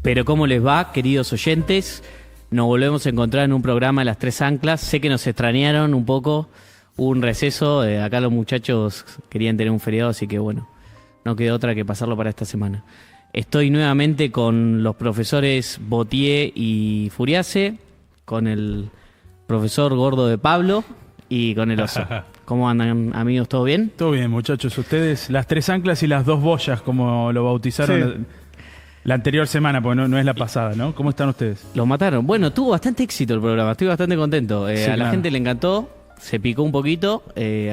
Pero ¿cómo les va, queridos oyentes? Nos volvemos a encontrar en un programa de Las Tres Anclas. Sé que nos extrañaron un poco, hubo un receso. Acá los muchachos querían tener un feriado, así que bueno, no quedó otra que pasarlo para esta semana. Estoy nuevamente con los profesores Botier y Furiase, con el profesor Gordo de Pablo y con el Oso. ¿Cómo andan, amigos? ¿Todo bien? Todo bien, muchachos. Ustedes, las tres anclas y las dos boyas, como lo bautizaron la anterior semana, porque no es la pasada, ¿no? ¿Cómo están ustedes? Los mataron. Bueno, tuvo bastante éxito el programa, estoy bastante contento. A la gente le encantó, se picó un poquito,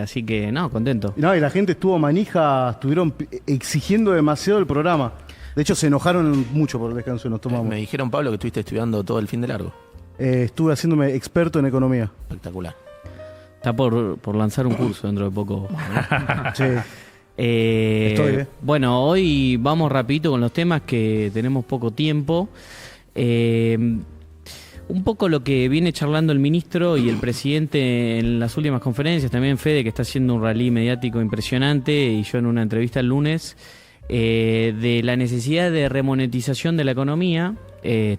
así que no, contento. No, y la gente estuvo manija, estuvieron exigiendo demasiado el programa. De hecho, se enojaron mucho por el descanso que nos tomamos. Me dijeron, Pablo, que estuviste estudiando todo el fin de largo. Estuve haciéndome experto en economía. Espectacular. Está por lanzar un curso dentro de poco. Sí. Estoy. Bueno, hoy vamos rapidito con los temas que tenemos poco tiempo. Un poco lo que viene charlando el ministro y el presidente en las últimas conferencias, también Fede, que está haciendo un rally mediático impresionante, y yo en una entrevista el lunes, de la necesidad de remonetización de la economía,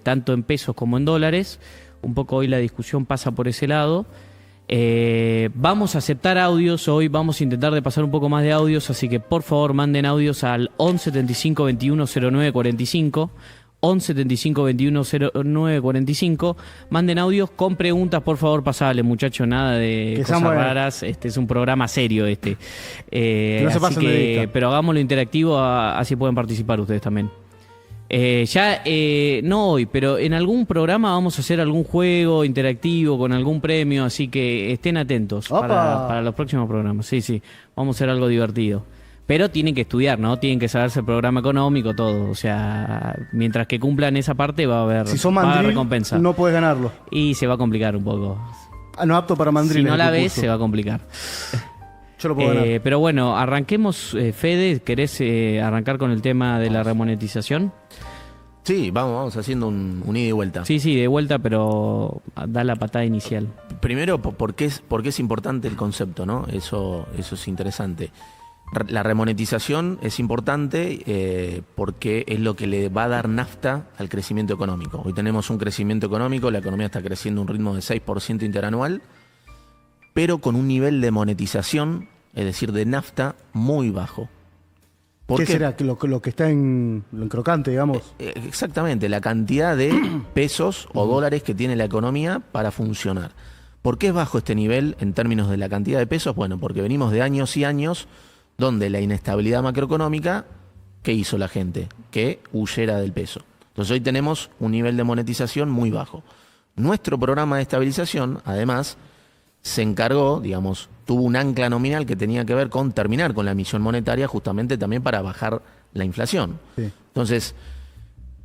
tanto en pesos como en dólares. Un poco hoy la discusión pasa por ese lado. Vamos a aceptar audios hoy, vamos a intentar de pasar un poco más de audios, así que por favor manden audios al 11 75 21 09 45, 11 75 21 09 45, manden audios con preguntas, por favor, pasale, muchachos, nada de que cosas raras, este es un programa serio no se pasen de vista. pero hagámoslo interactivo, así pueden participar ustedes también. No hoy, pero en algún programa vamos a hacer algún juego interactivo con algún premio, así que estén atentos para los próximos programas. Sí, vamos a hacer algo divertido. Pero tienen que estudiar, ¿no? Tienen que saberse el programa económico, todo. O sea, mientras que cumplan esa parte va a haber, si son mandril, recompensa. No puedes ganarlo. Y se va a complicar un poco. No apto para mandril. Si no la ves, se va a complicar. Yo lo puedo ganar. Pero bueno, arranquemos, Fede. ¿Querés arrancar con el tema de la remonetización? Sí, vamos haciendo un ida y vuelta. Sí, de vuelta, pero da la patada inicial. Primero, ¿por qué es importante el concepto, ¿no? Eso es interesante. La remonetización es importante porque es lo que le va a dar nafta al crecimiento económico. Hoy tenemos un crecimiento económico, la economía está creciendo a un ritmo de 6% interanual, pero con un nivel de monetización, es decir, de nafta, muy bajo. ¿Qué será? Lo que está en lo crocante, digamos. Exactamente, la cantidad de pesos o dólares que tiene la economía para funcionar. ¿Por qué es bajo este nivel en términos de la cantidad de pesos? Bueno, porque venimos de años y años donde la inestabilidad macroeconómica, ¿qué hizo la gente? Que huyera del peso. Entonces hoy tenemos un nivel de monetización muy bajo. Nuestro programa de estabilización, además, se encargó, digamos, tuvo un ancla nominal que tenía que ver con terminar con la emisión monetaria, justamente también para bajar la inflación. Sí. Entonces,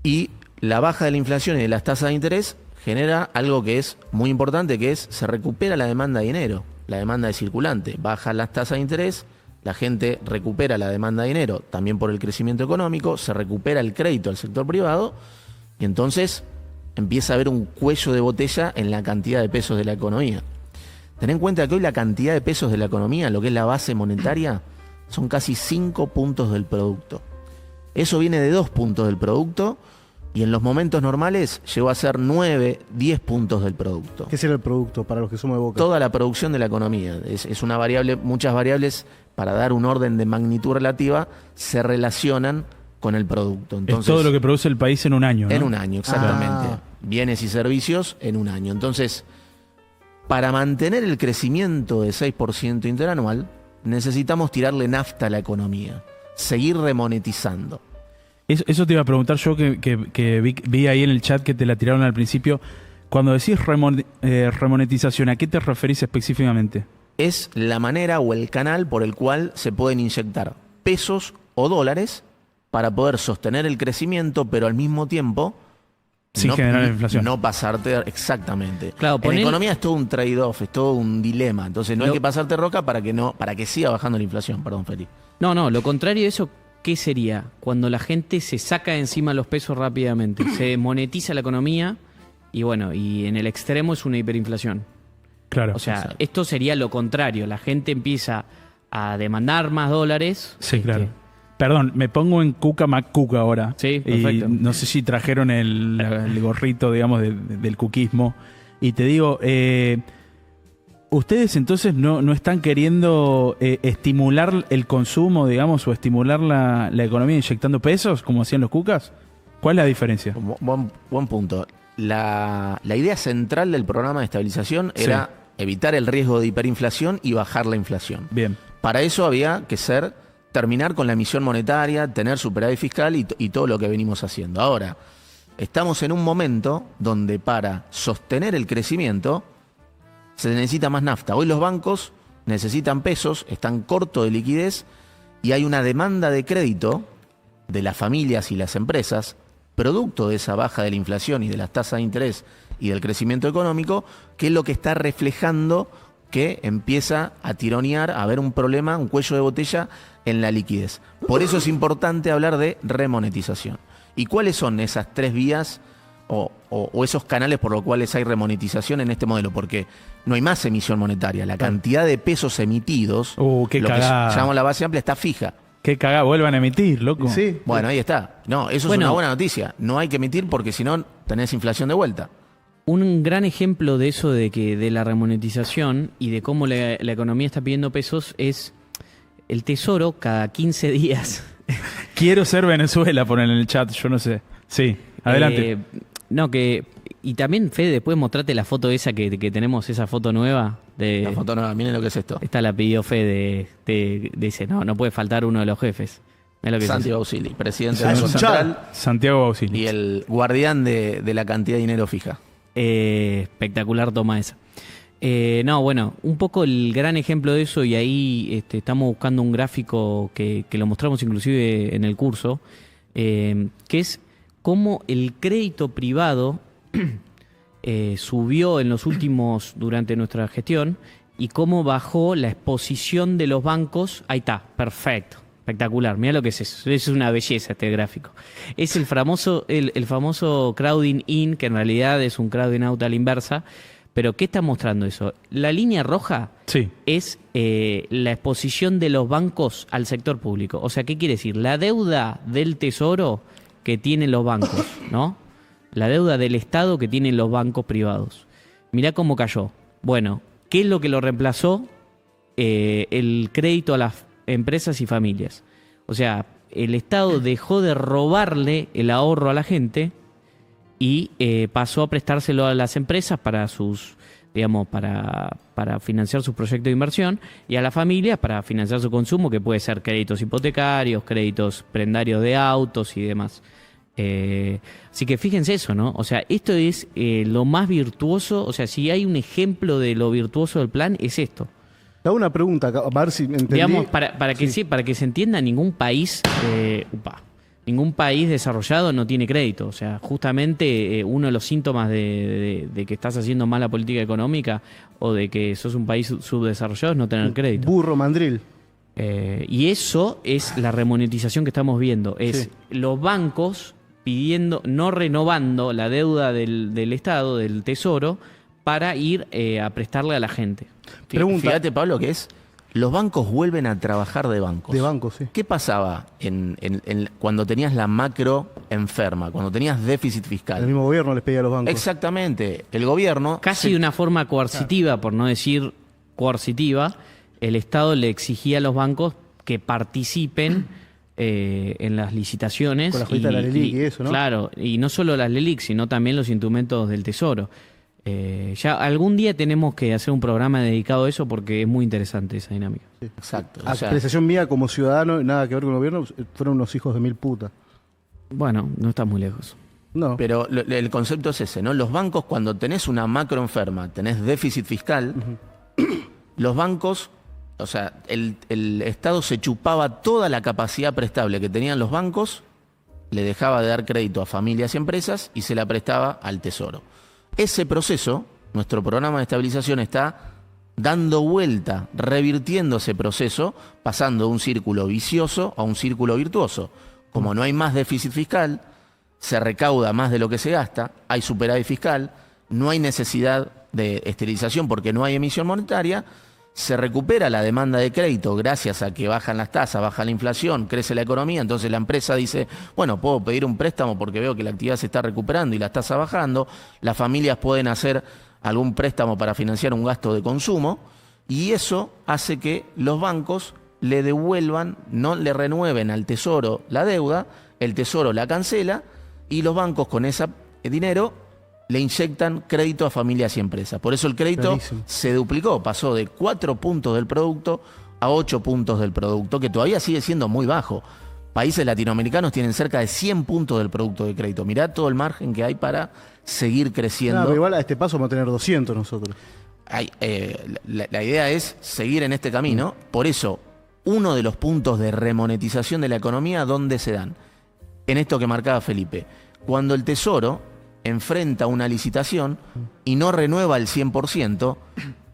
y la baja de la inflación y de las tasas de interés genera algo que es muy importante, que es se recupera la demanda de dinero, la demanda de circulante. Bajan las tasas de interés, la gente recupera la demanda de dinero, también por el crecimiento económico, se recupera el crédito al sector privado, y entonces empieza a haber un cuello de botella en la cantidad de pesos de la economía. Ten en cuenta que hoy la cantidad de pesos de la economía, lo que es la base monetaria, son casi 5 puntos del producto. Eso viene de 2 puntos del producto y en los momentos normales llegó a ser 9, 10 puntos del producto. ¿Qué será el producto para los que somos de Boca? Toda la producción de la economía. Es una variable, muchas variables, para dar un orden de magnitud relativa, se relacionan con el producto. Entonces, es todo lo que produce el país en un año, ¿no? En un año, exactamente. Bienes y servicios en un año. Entonces, para mantener el crecimiento de 6% interanual, necesitamos tirarle nafta a la economía, seguir remonetizando. Eso te iba a preguntar yo, que vi ahí en el chat que te la tiraron al principio. Cuando decís remonetización, ¿a qué te referís específicamente? Es la manera o el canal por el cual se pueden inyectar pesos o dólares para poder sostener el crecimiento, pero al mismo tiempo sin generar inflación. No pasarte, exactamente. Claro, en economía es todo un trade-off, es todo un dilema. Entonces no hay que pasarte roca para que siga bajando la inflación. Perdón, Feli. No, lo contrario de eso, ¿qué sería? Cuando la gente se saca de encima los pesos rápidamente, se monetiza la economía y bueno, y en el extremo es una hiperinflación. Claro. O sea, esto sería lo contrario. La gente empieza a demandar más dólares. Sí, claro. Perdón, me pongo en Cuca McCuca ahora. Sí, Y perfecto. no sé si trajeron el gorrito, digamos, del cuquismo. Y te digo, ustedes entonces no están queriendo estimular el consumo, digamos, o estimular la economía inyectando pesos, como hacían los cucas. ¿Cuál es la diferencia? Buen punto. La idea central del programa de estabilización era evitar el riesgo de hiperinflación y bajar la inflación. Bien. Para eso había que terminar con la emisión monetaria, tener superávit fiscal y todo lo que venimos haciendo. Ahora, estamos en un momento donde para sostener el crecimiento se necesita más nafta. Hoy los bancos necesitan pesos, están cortos de liquidez y hay una demanda de crédito de las familias y las empresas, producto de esa baja de la inflación y de las tasas de interés y del crecimiento económico, que es lo que está reflejando que empieza a tironear, a haber un problema, un cuello de botella en la liquidez. Por eso es importante hablar de remonetización. ¿Y cuáles son esas tres vías o esos canales por los cuales hay remonetización en este modelo? Porque no hay más emisión monetaria. La cantidad de pesos emitidos, Qué lo que cagada. llamamos la base amplia, está fija. Qué cagada, vuelvan a emitir, loco. Sí. Bueno, ahí está. No, eso Bueno. es una buena noticia. No hay que emitir porque si no tenés inflación de vuelta. Un gran ejemplo de eso, de la remonetización y de cómo la economía está pidiendo pesos, es el Tesoro cada 15 días. Quiero ser Venezuela, ponen en el chat, yo no sé. Sí, adelante. Y también, Fede, después mostrate la foto esa que tenemos, esa foto nueva. La foto nueva, miren lo que es esto. Esta la pidió Fede, dice, no puede faltar uno de los jefes. Mirá lo que es Santi eso. Bausili, presidente Ah, del es Banco un Central Santiago Bausili. y el guardián de la cantidad de dinero fija. Espectacular toma esa. Bueno, un poco el gran ejemplo de eso, y ahí estamos buscando un gráfico que lo mostramos inclusive en el curso, que es cómo el crédito privado subió en los últimos, durante nuestra gestión, y cómo bajó la exposición de los bancos. Ahí está, perfecto, espectacular. Mira lo que es eso, es una belleza este gráfico. Es el famoso crowding in, que en realidad es un crowding out a la inversa. Pero ¿qué está mostrando eso? La línea roja Sí. es la exposición de los bancos al sector público. O sea, ¿qué quiere decir? La deuda del Tesoro que tienen los bancos, ¿no? La deuda del Estado que tienen los bancos privados. Mirá cómo cayó. Bueno, ¿qué es lo que lo reemplazó? El crédito a las empresas y familias. O sea, el Estado dejó de robarle el ahorro a la gente y pasó a prestárselo a las empresas para sus, digamos, para financiar sus proyectos de inversión, y a las familias para financiar su consumo, que puede ser créditos hipotecarios, créditos prendarios de autos y demás. Así que fíjense eso, ¿no? O sea, esto es lo más virtuoso. O sea, si hay un ejemplo de lo virtuoso del plan, es esto. Te hago una pregunta, a ver si entendí. Digamos, para que se entienda, ningún país desarrollado no tiene crédito. O sea, justamente uno de los síntomas de que estás haciendo mala política económica o de que sos un país subdesarrollado es no tener crédito. Burro mandril. Y eso es la remonetización que estamos viendo. Es Sí. los bancos no renovando la deuda del Estado, del Tesoro, para ir a prestarle a la gente. Pregunta. Fíjate, Pablo, que los bancos vuelven a trabajar de bancos. De bancos, sí. ¿Qué pasaba cuando tenías la macro enferma, cuando tenías déficit El fiscal? mismo gobierno les pedía a los bancos. Exactamente. El gobierno... Casi de una forma coercitiva, por no decir coercitiva, el Estado le exigía a los bancos que participen en las licitaciones. Con la jodita de la LELIC y eso, ¿no? Claro, y no solo las LELIC, sino también los instrumentos del Tesoro. Ya algún día tenemos que hacer un programa dedicado a eso porque es muy interesante esa dinámica. Exacto. O sea, Apreciación mía como ciudadano, nada que ver con el gobierno, fueron unos hijos de mil putas. Bueno, no está muy lejos. No. pero el concepto es ese, ¿no? Los bancos, cuando tenés una macro enferma, tenés déficit fiscal, los bancos, o sea, el Estado se chupaba toda la capacidad prestable que tenían los bancos, le dejaba de dar crédito a familias y empresas y se la prestaba al Tesoro. Ese proceso, nuestro programa de estabilización está dando vuelta, revirtiendo ese proceso, pasando de un círculo vicioso a un círculo virtuoso. Como no hay más déficit fiscal, se recauda más de lo que se gasta, hay superávit fiscal, no hay necesidad de esterilización porque no hay emisión monetaria, se recupera la demanda de crédito gracias a que bajan las tasas, baja la inflación, crece la economía, entonces la empresa dice, bueno, puedo pedir un préstamo porque veo que la actividad se está recuperando y la tasa bajando, las familias pueden hacer algún préstamo para financiar un gasto de consumo, y eso hace que los bancos le devuelvan, no le renueven al Tesoro la deuda, el Tesoro la cancela, y los bancos con ese dinero le inyectan crédito a familias y empresas. Por eso el crédito Clarísimo. se duplicó, pasó de 4 puntos del producto a 8 puntos del producto, que todavía sigue siendo muy bajo. Países latinoamericanos tienen cerca de 100 puntos del producto de crédito. Mirá todo el margen que hay para seguir creciendo. Pero igual a este paso vamos a tener 200 nosotros. La idea es seguir en este camino. Por eso, uno de los puntos de remonetización de la economía, ¿dónde se dan? En esto que marcaba Felipe. Cuando el Tesoro enfrenta una licitación y no renueva el 100%,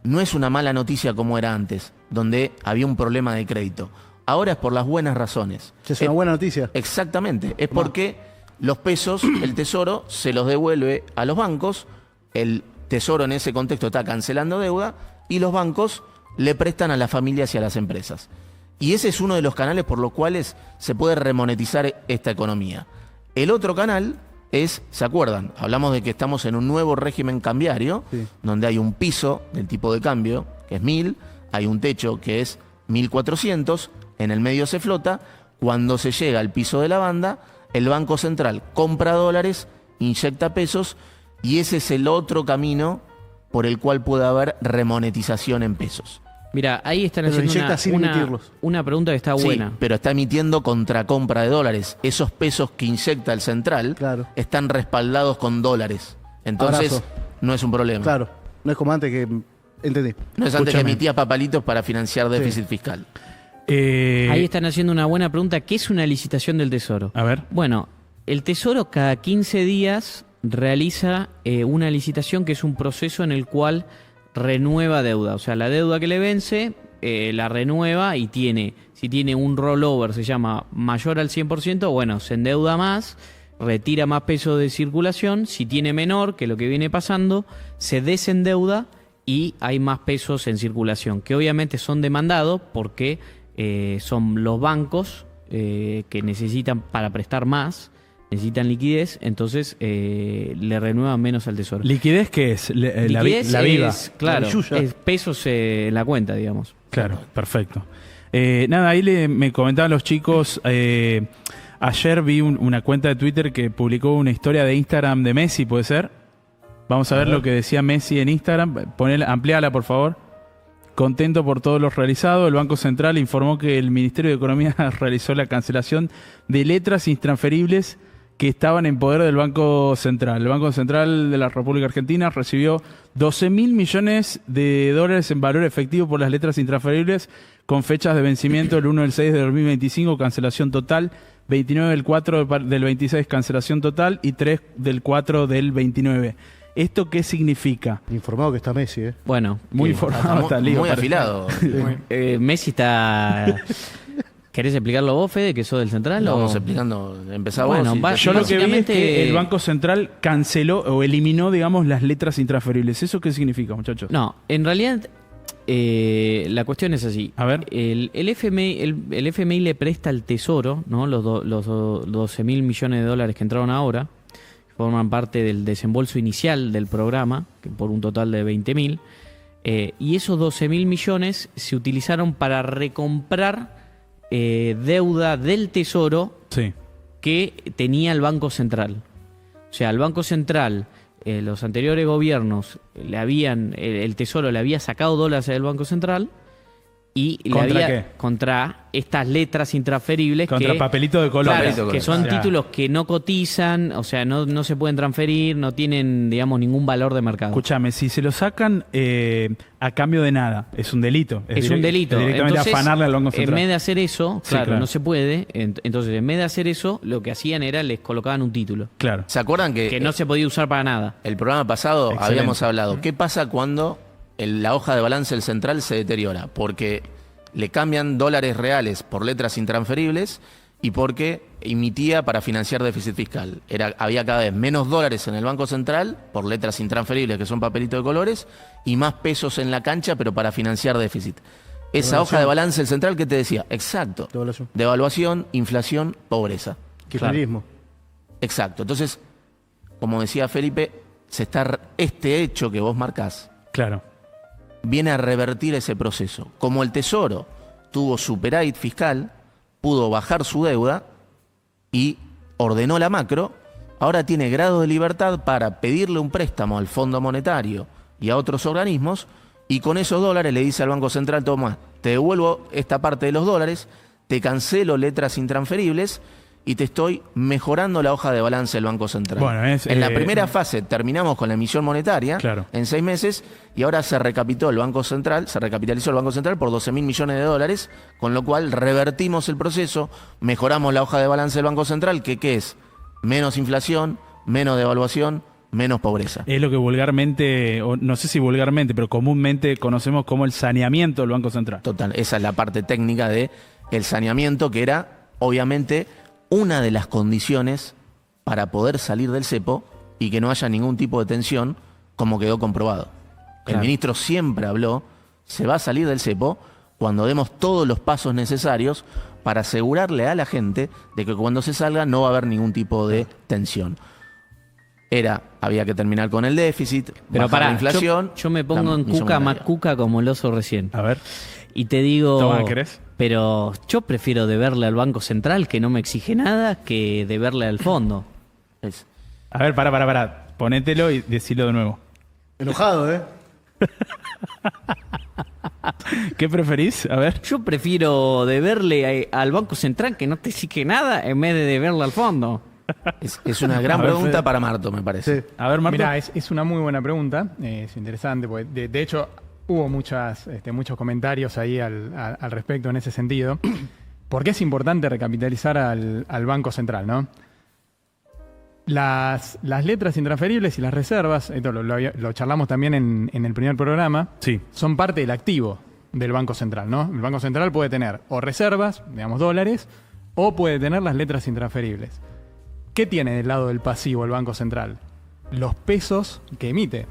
no es una mala noticia como era antes, donde había un problema de crédito. Ahora es por las buenas razones. Es una buena noticia. Exactamente, es porque los pesos, el Tesoro se los devuelve a los bancos, el Tesoro en ese contexto está cancelando deuda y los bancos le prestan a las familias y a las empresas. Y ese es uno de los canales por los cuales se puede remonetizar esta economía. El otro canal es, ¿se acuerdan? Hablamos de que estamos en un nuevo régimen cambiario, Sí. donde hay un piso del tipo de cambio, que es 1000, hay un techo que es 1400, en el medio se flota. Cuando se llega al piso de la banda, el Banco Central compra dólares, inyecta pesos, y ese es el otro camino por el cual puede haber remonetización en pesos. Mira, ahí están Pero haciendo inyecta sin emitirlos. una pregunta que está buena. Sí, pero está emitiendo contracompra de dólares. Esos pesos que inyecta el central Claro. están respaldados con dólares. Entonces, Abrazo. no es un problema. Claro. No es como antes que... Entendí. No es antes que Escúchame. emitía papalitos para financiar déficit fiscal. Ahí están haciendo una buena pregunta. ¿Qué es una licitación del Tesoro? A ver. Bueno, el Tesoro cada 15 días realiza una licitación que es un proceso en el cual renueva deuda. O sea, la deuda que le vence la renueva y si tiene un rollover, se llama mayor al 100%, bueno, se endeuda más, retira más peso de circulación. Si tiene menor, que es lo que viene pasando, se desendeuda y hay más pesos en circulación, que obviamente son demandados porque son los bancos que necesitan para prestar más, necesitan liquidez, entonces le renuevan menos al Tesoro. ¿Liquidez qué es? Liquidez La viva. es, claro, La billulla. es pesos en la cuenta, digamos. Claro, perfecto. Nada, ahí me comentaban los chicos, ayer vi una cuenta de Twitter que publicó una historia de Instagram de Messi, ¿puede ser? Vamos a ver lo que decía Messi en Instagram. Ampliala, por favor. Contento por todo lo realizado, el Banco Central informó que el Ministerio de Economía realizó la cancelación de letras intransferibles que estaban en poder del Banco Central. El Banco Central de la República Argentina recibió 12.000 millones de dólares en valor efectivo por las letras intransferibles con fechas de vencimiento el 1 del 6 de 2025, cancelación total, 29 del 4 del 26, cancelación total, y 3 del 4 del 29. ¿Esto qué significa? Informado que está Messi, ¿eh? Bueno, Muy Sí, informado está Lío, muy parece. afilado. Messi está... ¿Querés explicarlo vos, Fede, que sos del Central? Lo o- vamos explicando. Empezá Bueno, vos. va- Yo lo que vi es Básicamente- que el Banco Central canceló o eliminó, digamos, las letras intransferibles. ¿Eso qué significa, muchachos? No, en realidad la cuestión es así. A ver. El FMI le presta al Tesoro, ¿no? Los 12.000 millones de dólares que entraron ahora, que forman parte del desembolso inicial del programa, que por un total de 20.000. Y esos 12.000 millones se utilizaron para recomprar deuda del Tesoro Sí. que tenía el Banco Central. O sea, el Banco Central, los anteriores gobiernos, el Tesoro le había sacado dólares del Banco Central y le ¿Contra había qué? contra estas letras intransferibles Contra que, papelito de color. claro, Papelito de que color. son Ya. títulos que no cotizan, o sea, no se pueden transferir, no tienen, digamos, ningún valor de mercado. Escúchame, si se lo sacan a cambio de nada, es un delito. Es un delito. Es directamente Entonces, afanarle al Banco en Central. vez de hacer eso, Sí, claro, claro. no se puede. Entonces, en vez de hacer eso, lo que hacían era les colocaban un título Claro. ¿Se acuerdan que que no se podía usar para nada. el programa pasado Excelente. habíamos hablado? ¿Qué pasa cuando la hoja de balance del central se deteriora? Porque le cambian dólares reales por letras intransferibles y porque emitía para financiar déficit fiscal. Había cada vez menos dólares en el Banco Central, por letras intransferibles que son papelitos de colores, y más pesos en la cancha, pero para financiar déficit. Esa hoja de balance del central, ¿qué te decía? Exacto. Devaluación, inflación, pobreza. Kirchnerismo. Exacto. Entonces, como decía Felipe, este hecho que vos marcás Claro. viene a revertir ese proceso. Como el Tesoro tuvo superávit fiscal, pudo bajar su deuda y ordenó la macro, ahora tiene grado de libertad para pedirle un préstamo al Fondo Monetario y a otros organismos, y con esos dólares le dice al Banco Central: toma, te devuelvo esta parte de los dólares, te cancelo letras intransferibles y te estoy mejorando la hoja de balance del Banco Central. Bueno, en la primera fase terminamos con la emisión monetaria, Claro. en 6 meses, y ahora se recapitalizó el Banco Central por 12.000 millones de dólares, con lo cual revertimos el proceso, mejoramos la hoja de balance del Banco Central, que ¿qué es? Menos inflación, menos devaluación, menos pobreza. Es lo que vulgarmente, o no sé si vulgarmente, pero comúnmente conocemos como el saneamiento del Banco Central. Total, esa es la parte técnica de el saneamiento, que era, obviamente, una de las condiciones para poder salir del cepo y que no haya ningún tipo de tensión, como quedó comprobado. El Claro. ministro siempre habló: se va a salir del cepo cuando demos todos los pasos necesarios para asegurarle a la gente de que cuando se salga no va a haber ningún tipo de tensión. Había que terminar con el déficit, Pero bajar la pará, inflación. yo me pongo la en emisión cuca más monetaria. cuca como el oso recién. A ver. Y te digo, Toma, ¿querés? pero yo prefiero deberle al Banco Central, que no me exige nada, que deberle al fondo. Es- A ver, pará. Ponételo y decilo de nuevo. Enojado, ¿eh? ¿Qué preferís? A ver. Yo prefiero deberle al Banco Central, que no te exige nada, en vez de deberle al fondo. Es una gran A ver, pregunta Fede. para Marto, me parece. Sí. A ver, Marco. Mirá, es una muy buena pregunta, es interesante, porque de hecho hubo muchos comentarios ahí al respecto en ese sentido. ¿Por qué es importante recapitalizar al Banco Central, no? Las letras intransferibles y las reservas, esto lo charlamos también en el primer programa, Sí. son parte del activo del Banco Central, ¿no? El Banco Central puede tener o reservas, digamos dólares, o puede tener las letras intransferibles. ¿Qué tiene del lado del pasivo el Banco Central? Los pesos que emite.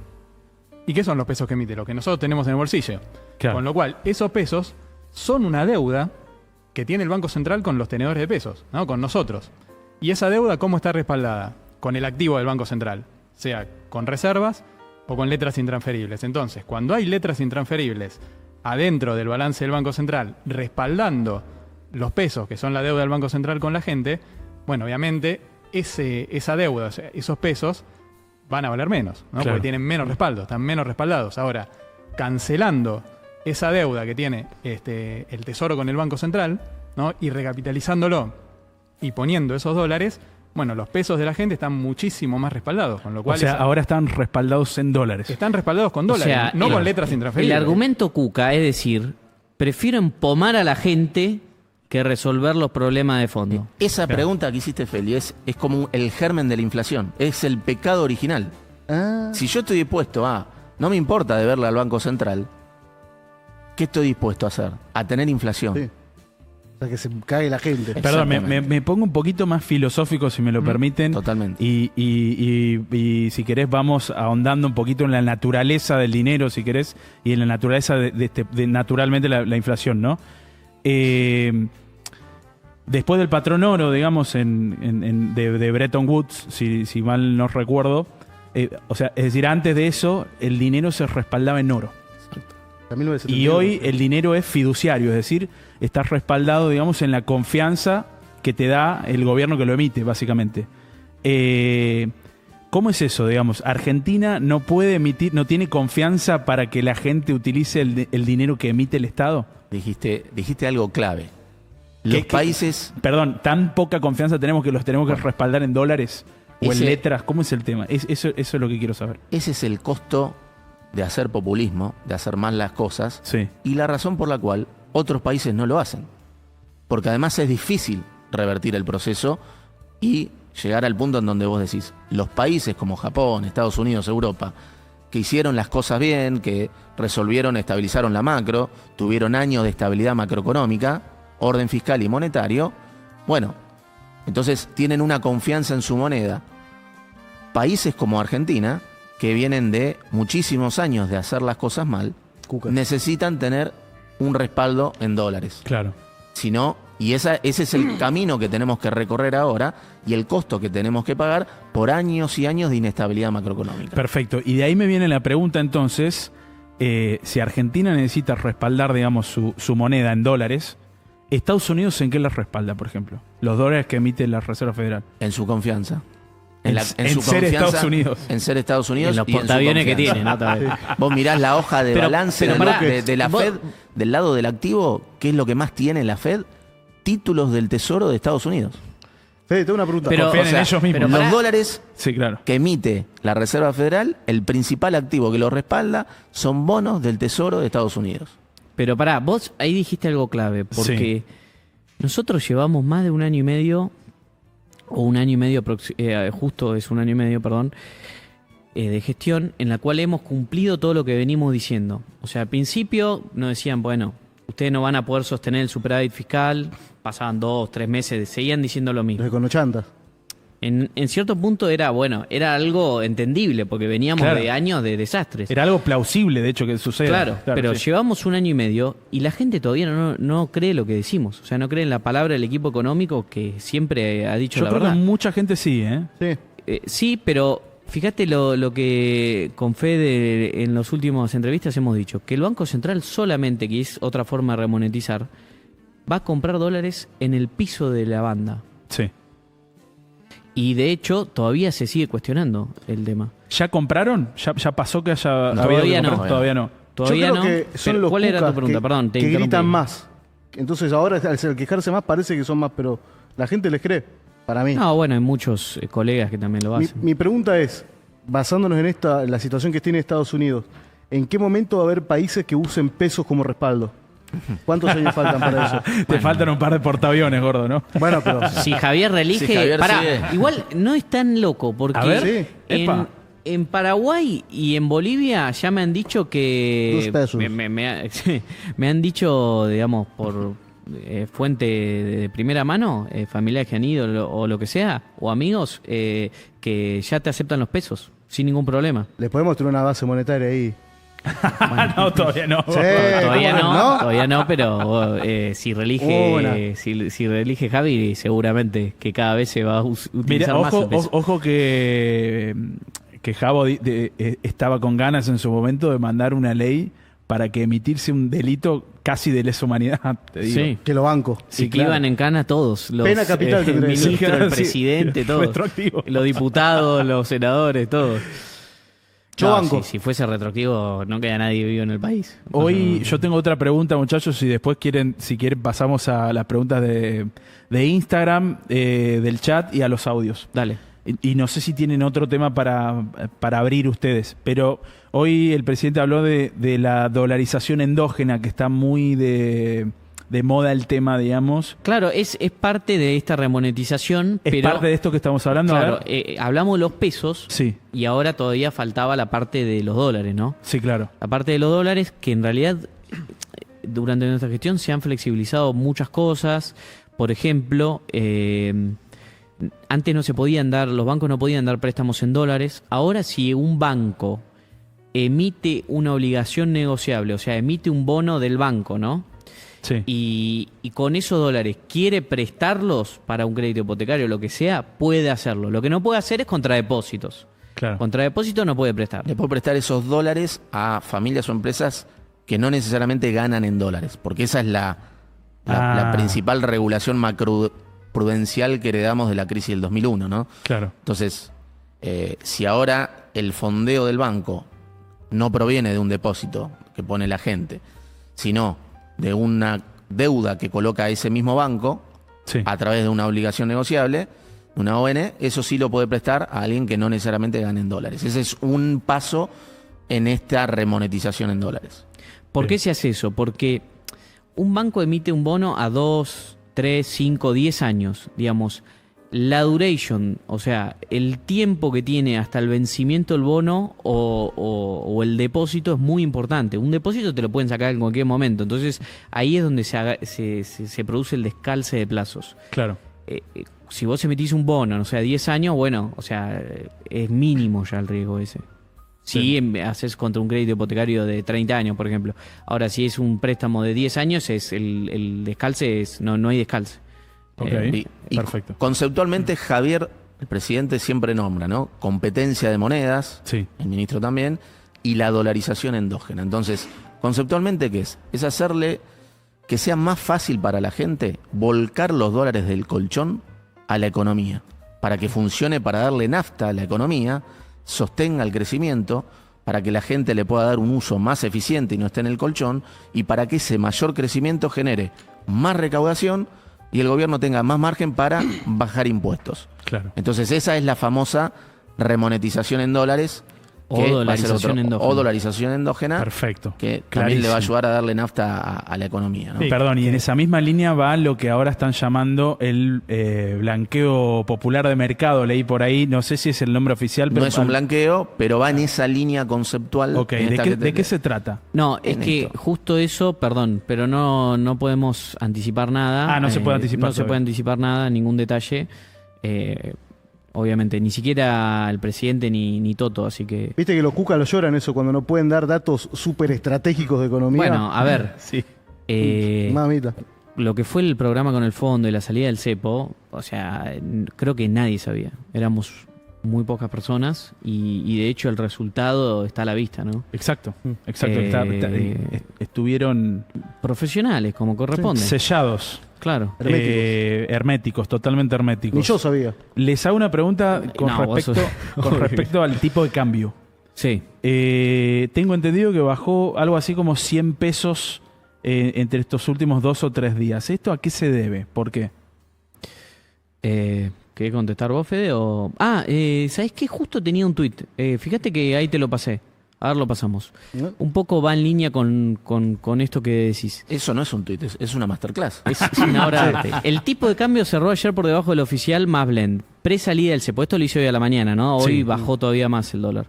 ¿Y qué son los pesos que emite? Los que nosotros tenemos en el bolsillo. Claro. Con lo cual, esos pesos son una deuda que tiene el Banco Central con los tenedores de pesos, ¿no? Con nosotros. ¿Y esa deuda cómo está respaldada? Con el activo del Banco Central, sea con reservas o con letras intransferibles. Entonces, cuando hay letras intransferibles adentro del balance del Banco Central respaldando los pesos, que son la deuda del Banco Central con la gente, bueno, obviamente esa deuda, o sea, esos pesos van a valer menos, ¿no? Claro. Porque tienen menos respaldo, están menos respaldados. Ahora, cancelando esa deuda que tiene el Tesoro con el Banco Central, ¿no? Y recapitalizándolo y poniendo esos dólares, bueno, los pesos de la gente están muchísimo más respaldados, con lo O cual sea, ahora están respaldados en dólares. están respaldados con O dólares, sea, no el- con letras El intransferibles. argumento cuca es decir, prefiero empomar a la gente que resolver los problemas de fondo. Esa pregunta que hiciste, Feli, es como el germen de la inflación. Es el pecado original. Ah, Si yo estoy dispuesto no me importa deberle al Banco Central, ¿qué estoy dispuesto a hacer? A tener inflación. sí. O sea, que se cae la gente. Perdón, Exactamente. me pongo un poquito más filosófico, si me lo permiten. Totalmente. Y si querés, vamos ahondando un poquito en la naturaleza del dinero, si querés, y en la naturaleza de naturalmente la inflación, ¿no? Después del patrón oro, digamos, de Bretton Woods, si mal no recuerdo, o sea, es decir, antes de eso, el dinero se respaldaba en oro. En 1971. Y hoy el dinero es fiduciario, es decir, está respaldado, digamos, en la confianza que te da el gobierno que lo emite, básicamente. ¿Cómo es eso, digamos? Argentina no puede emitir, no tiene confianza para que la gente utilice el dinero que emite el Estado. Dijiste algo clave. Los ¿Qué- países, Perdón, tan poca confianza tenemos que los tenemos que respaldar en dólares o en Ese- letras. ¿Cómo es el tema? Eso es lo que quiero saber. ese es el costo de hacer populismo, de hacer mal las cosas, Sí. y la razón por la cual otros países no lo hacen. Porque además es difícil revertir el proceso y llegar al punto en donde vos decís, los países como Japón, Estados Unidos, Europa, que hicieron las cosas bien, que resolvieron, estabilizaron la macro, tuvieron años de estabilidad macroeconómica, orden fiscal y monetario, bueno, Entonces tienen una confianza en su moneda. Países como Argentina, que vienen de muchísimos años de hacer las cosas mal, Cuca. necesitan tener un respaldo en dólares. Claro. Si no, y ese es el camino que tenemos que recorrer ahora y el costo que tenemos que pagar por años y años de inestabilidad macroeconómica. Perfecto. Y de ahí me viene la pregunta entonces, si Argentina necesita respaldar, digamos, su moneda en dólares, ¿Estados Unidos en qué la respalda, por ejemplo? Los dólares que emite la Reserva Federal. En su confianza. En ser Estados Unidos. En ser Estados Unidos. En los y en su portaaviones que confianza. tiene, ¿no? También. Vos mirás la hoja de Pero- balance pero de, pará, de la vos- Fed, del lado del activo, ¿qué es lo que más tiene la Fed? Títulos del Tesoro de Estados Unidos. Fede, tengo una pregunta. Pero- Confían o sea, en ellos mismos. pero Los pará. dólares Sí, claro. que emite la Reserva Federal, el principal activo que lo respalda son bonos del Tesoro de Estados Unidos. Pero pará, vos ahí dijiste algo clave, porque nosotros llevamos más de un año y medio, o un año y medio, justo es un año y medio, perdón, de gestión, en la cual hemos cumplido todo lo que venimos diciendo. O sea, al principio nos decían, bueno, ustedes no van a poder sostener el superávit fiscal, pasaban 2, 3 meses, seguían diciendo lo mismo. Los econochantas. En cierto punto era, bueno, era algo entendible, porque veníamos Claro. de años de desastres. Era algo plausible, de hecho, que suceda. Claro, pero sí. llevamos un año y medio y la gente todavía no cree lo que decimos. O sea, no cree en la palabra del equipo económico que siempre ha dicho Yo la creo verdad. que mucha gente sí, ¿eh? Sí. Sí, pero fíjate lo que con Fede en las últimas entrevistas hemos dicho, que el Banco Central solamente, que es otra forma de remonetizar, va a comprar dólares en el piso de la banda. Sí. Y de hecho, todavía se sigue cuestionando el tema. ¿Ya compraron? ¿Ya pasó que haya No, habido que todavía no. comprar? Todavía no. Todavía Yo creo no. que son Pero los ¿cuál era tu cucas pregunta? que, Perdón, te que interrumpí. gritan más. Entonces ahora al quejarse más parece que son más, pero la gente les cree. Para mí. No, bueno, hay muchos colegas que también lo Mi, hacen. mi pregunta es, basándonos en la situación que tiene Estados Unidos, ¿en qué momento va a haber países que usen pesos como respaldo? ¿Cuántos años faltan para eso? Te faltan un par de portaaviones, gordo, ¿no? Bueno, pero Si Javier reelige, Si Javier pará, sigue. igual no es tan loco, porque A ver, sí. epa. en Paraguay y en Bolivia ya me han dicho que... 2 pesos. me han dicho, digamos, por fuente de primera mano, familiares que han ido o lo que sea, o amigos, que ya te aceptan los pesos, sin ningún problema. le podemos tener una base monetaria ahí. No, todavía no. Sí. Todavía ¿cómo no, no? todavía no, pero si relige Una. si relige Javi, seguramente que cada vez se va a utilizar Mira, más el peso. ojo que Javo estaba con ganas en su momento de mandar una ley para que emitirse un delito casi de lesa humanidad, te digo. Sí. Que lo banco. Sí, Sí, que claro. iban en cana todos. Los, Pena capital tendría que ser. ministros, el Sí, presidente, todos. retroactivo. Los diputados, los senadores, todos. Yo No, banco. Si fuese retroactivo, no queda nadie vivo en el país. Hoy yo tengo otra pregunta, muchachos, y después si quieren pasamos a las preguntas de Instagram, del chat y a los audios. Dale. Y no sé si tienen otro tema para abrir ustedes, pero hoy el presidente habló de la dolarización endógena, que está muy de moda el tema, digamos. Claro, es parte de esta remonetización, ¿Es pero parte de esto que estamos hablando? A claro, ver. hablamos de los pesos Sí, y ahora todavía faltaba la parte de los dólares, ¿no? sí, claro. La parte de los dólares, que en realidad durante nuestra gestión se han flexibilizado muchas cosas. Por ejemplo, antes no se podían dar, los bancos no podían dar préstamos en dólares. Ahora si un banco emite una obligación negociable, o sea, emite un bono del banco, ¿no? Sí. Y con esos dólares quiere prestarlos para un crédito hipotecario o lo que sea, puede hacerlo. Lo que no puede hacer es contradepósitos. Claro. Contradepósitos no puede prestar. Le puedo prestar esos dólares a familias o empresas que no necesariamente ganan en dólares, porque esa es la principal regulación macroprudencial que heredamos de la crisis del 2001, ¿no? Claro. Entonces, si ahora el fondeo del banco no proviene de un depósito que pone la gente, sino de una deuda que coloca ese mismo banco Sí. a través de una obligación negociable, una ON, eso sí lo puede prestar a alguien que no necesariamente gane en dólares. Ese es un paso en esta remonetización en dólares. ¿Por qué Bien. se hace eso? Porque un banco emite un bono a 2, 3, 5, 10 años, digamos. La duration, o sea, el tiempo que tiene hasta el vencimiento del bono o el depósito es muy importante. Un depósito te lo pueden sacar en cualquier momento. Entonces, ahí es donde se produce el descalce de plazos. Claro. si vos emitís un bono, no sé, a 10 años, bueno, o sea, es mínimo ya el riesgo ese. Si haces contra un crédito hipotecario de 30 años, por ejemplo. Ahora, si es un préstamo de 10 años, el descalce no hay descalce. Ok, Y perfecto. conceptualmente, Javier, el presidente, siempre nombra, ¿no? Competencia de monedas, Sí. el ministro también, y la dolarización endógena. Entonces, conceptualmente, ¿qué es? Es hacerle que sea más fácil para la gente volcar los dólares del colchón a la economía, para que funcione, para darle nafta a la economía, sostenga el crecimiento, para que la gente le pueda dar un uso más eficiente y no esté en el colchón, y para que ese mayor crecimiento genere más recaudación y el gobierno tenga más margen para bajar impuestos. Claro. Entonces esa es la famosa remonetización en dólares. O que va a ser dolarización endógena. O dolarización endógena. Perfecto. Que también le va a Clarísimo. ayudar a darle nafta a la economía, ¿no? Sí. Perdón, y en esa misma línea va lo que ahora están llamando el blanqueo popular de mercado. Leí por ahí, no sé si es el nombre oficial, pero No es un blanqueo, pero va en esa línea conceptual. Ok, en esta ¿de qué se trata? No, es En que esto. justo eso, perdón, pero no podemos anticipar nada. Ah, no se puede anticipar No se todavía. puede anticipar nada, ningún detalle. Obviamente, ni siquiera el presidente ni Toto, así que... Viste que los cucas lo lloran eso cuando no pueden dar datos súper estratégicos de economía. Bueno, a ver, Sí. Mamita. lo que fue el programa con el fondo y la salida del cepo, o sea, creo que nadie sabía. Éramos muy pocas personas y de hecho el resultado está a la vista, ¿no? Exacto, exacto. Eh, Estuvieron Profesionales, como corresponde. sellados, Claro. herméticos, totalmente herméticos. Ni yo sabía. Les hago una pregunta con No, vos respecto, sos- con respecto al tipo de cambio. Sí. Tengo entendido que bajó algo así como 100 pesos entre estos últimos 2 o 3 días. ¿Esto a qué se debe? ¿Por qué? ¿Querés contestar vos, Fede? ¿Sabés qué? Justo tenía un tuit. Fíjate que ahí te lo pasé. A ver, lo pasamos. ¿No? Un poco va en línea con esto que decís. Eso no es un tuit, es una masterclass. Es una obra de arte. El tipo de cambio cerró ayer por debajo del oficial más blend. Pre-salida del cepo. Esto lo hizo hoy a la mañana, ¿no? Hoy Sí. bajó todavía más el dólar.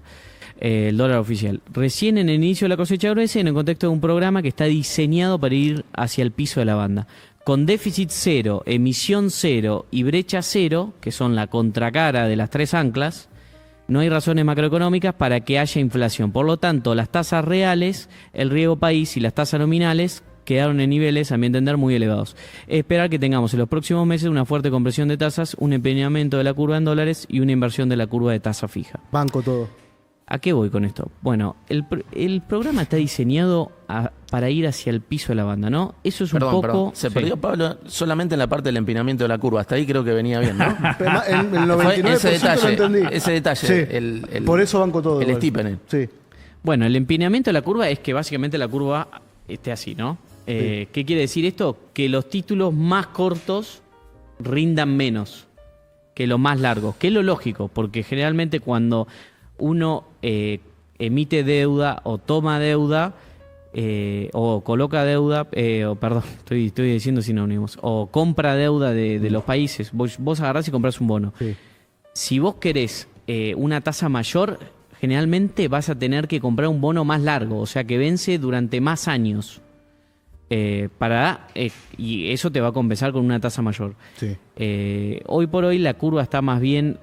El dólar oficial. Recién en el inicio de la cosecha gruesa, en el contexto de un programa que está diseñado para ir hacia el piso de la banda. Con déficit cero, emisión cero y brecha cero, que son la contracara de las tres anclas, no hay razones macroeconómicas para que haya inflación. Por lo tanto, las tasas reales, el riesgo país y las tasas nominales quedaron en niveles, a mi entender, muy elevados. Esperar que tengamos en los próximos meses una fuerte compresión de tasas, un empeñamiento de la curva en dólares y una inversión de la curva de tasa fija. Banco todo. ¿A qué voy con esto? Bueno, el programa está diseñado para ir hacia el piso de la banda, ¿no? Eso es un poco... Perdón. Se Sí. perdió Pablo solamente en la parte del empinamiento de la curva. Hasta ahí creo que venía bien, ¿no? Pero el Fue 99% ese detalle, lo entendí. ese detalle, Sí. Por eso banco todo. el igual. steepening. Sí. Bueno, el empinamiento de la curva es que básicamente la curva esté así, ¿no? ¿Qué quiere decir esto? Que los títulos más cortos rindan menos que los más largos, que es lo lógico, porque generalmente cuando uno emite deuda o toma deuda o coloca deuda, perdón, estoy diciendo sinónimos, o compra deuda de los países, vos agarrás y comprás un bono. Sí. Si vos querés una tasa mayor, generalmente vas a tener que comprar un bono más largo, o sea que vence durante más años. Y eso te va a compensar con una tasa mayor. Sí. Hoy por hoy la curva está más bien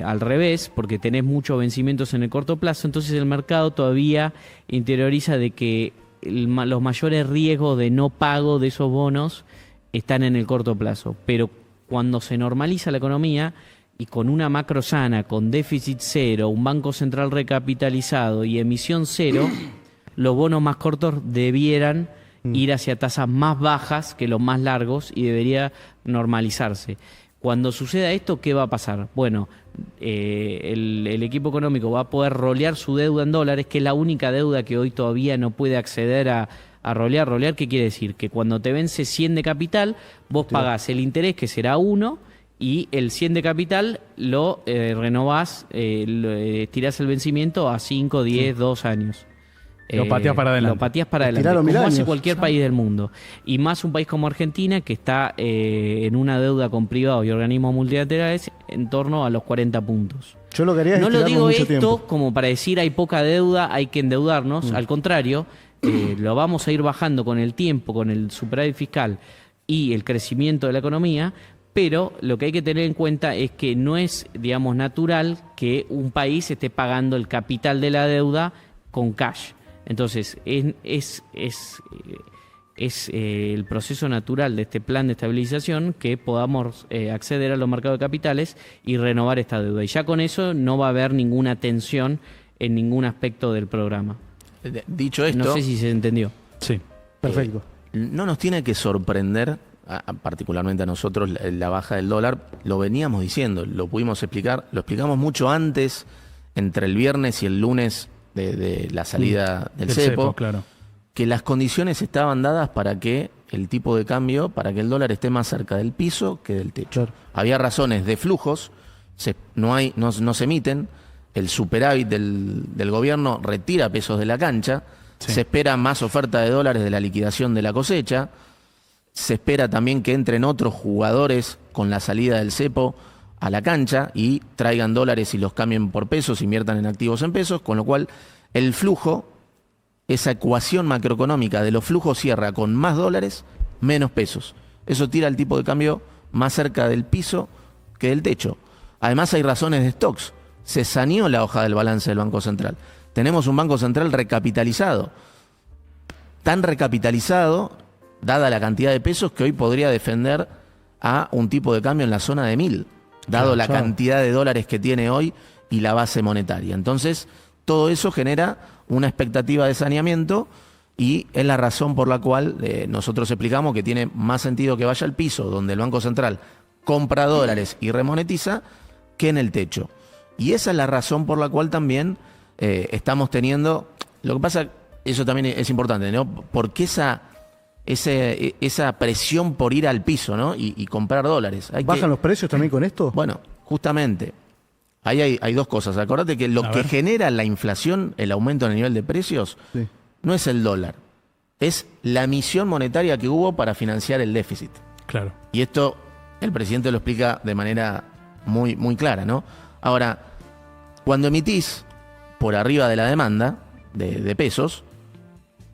al revés, porque tenés muchos vencimientos en el corto plazo, entonces el mercado todavía interioriza de que los mayores riesgos de no pago de esos bonos están en el corto plazo. Pero cuando se normaliza la economía y con una macro sana, con déficit cero, un banco central recapitalizado y emisión cero, los bonos más cortos debieran ir hacia tasas más bajas que los más largos y debería normalizarse. Cuando suceda esto, ¿qué va a pasar? Bueno, el equipo económico va a poder rolear su deuda en dólares, que es la única deuda que hoy todavía no puede acceder a rolear. ¿Rolear qué quiere decir? Que cuando te vence 100 de capital, vos pagás el interés, que será 1, y el 100 de capital lo renovás, tirás el vencimiento a 5, 10, 2 años. Lo pateás para adelante. Lo pateás para adelante, Estiralo 1000 como hace años. cualquier país del mundo. Y más un país como Argentina, que está en una deuda con privados y organismos multilaterales en torno a los 40 puntos. Yo lo que haría es No lo estirarlo digo mucho esto tiempo. como para decir hay poca deuda, hay que endeudarnos. Al contrario, lo vamos a ir bajando con el tiempo, con el superávit fiscal y el crecimiento de la economía, pero lo que hay que tener en cuenta es que no es, digamos, natural que un país esté pagando el capital de la deuda con cash. Entonces, es el proceso natural de este plan de estabilización que podamos acceder a los mercados de capitales y renovar esta deuda. Y ya con eso no va a haber ninguna tensión en ningún aspecto del programa. Dicho esto, No sé si se entendió. Sí. Perfecto. no nos tiene que sorprender, particularmente a nosotros, la baja del dólar. Lo veníamos diciendo, lo pudimos explicar, lo explicamos mucho antes, entre el viernes y el lunes de la salida del cepo, claro. que las condiciones estaban dadas para que el tipo de cambio, para que el dólar esté más cerca del piso que del techo. Claro. Había razones de flujos, no se emiten, el superávit del gobierno retira pesos de la cancha, Sí. se espera más oferta de dólares de la liquidación de la cosecha, se espera también que entren otros jugadores con la salida del cepo a la cancha y traigan dólares y los cambien por pesos, inviertan en activos en pesos, con lo cual el flujo, esa ecuación macroeconómica de los flujos cierra con más dólares, menos pesos. Eso tira el tipo de cambio más cerca del piso que del techo. Además hay razones de stocks. Se saneó la hoja del balance del Banco Central. Tenemos un Banco Central recapitalizado. Tan recapitalizado, dada la cantidad de pesos, que hoy podría defender a un tipo de cambio en la zona de 1000, dado la cantidad de dólares que tiene hoy y la base monetaria. Entonces, todo eso genera una expectativa de saneamiento y es la razón por la cual nosotros explicamos que tiene más sentido que vaya al piso, donde el Banco Central compra dólares y remonetiza, que en el techo. Y esa es la razón por la cual también estamos teniendo... Lo que pasa, eso también es importante, ¿no? Porque esa presión por ir al piso, ¿no? Y comprar dólares. ¿Bajan los precios también con esto? Bueno, justamente, ahí hay dos cosas. Acordate que lo que genera la inflación, el aumento en el nivel de precios, Sí. no es el dólar, es la emisión monetaria que hubo para financiar el déficit. Claro. Y esto el presidente lo explica de manera muy, muy clara, ¿no? Ahora, cuando emitís por arriba de la demanda de pesos,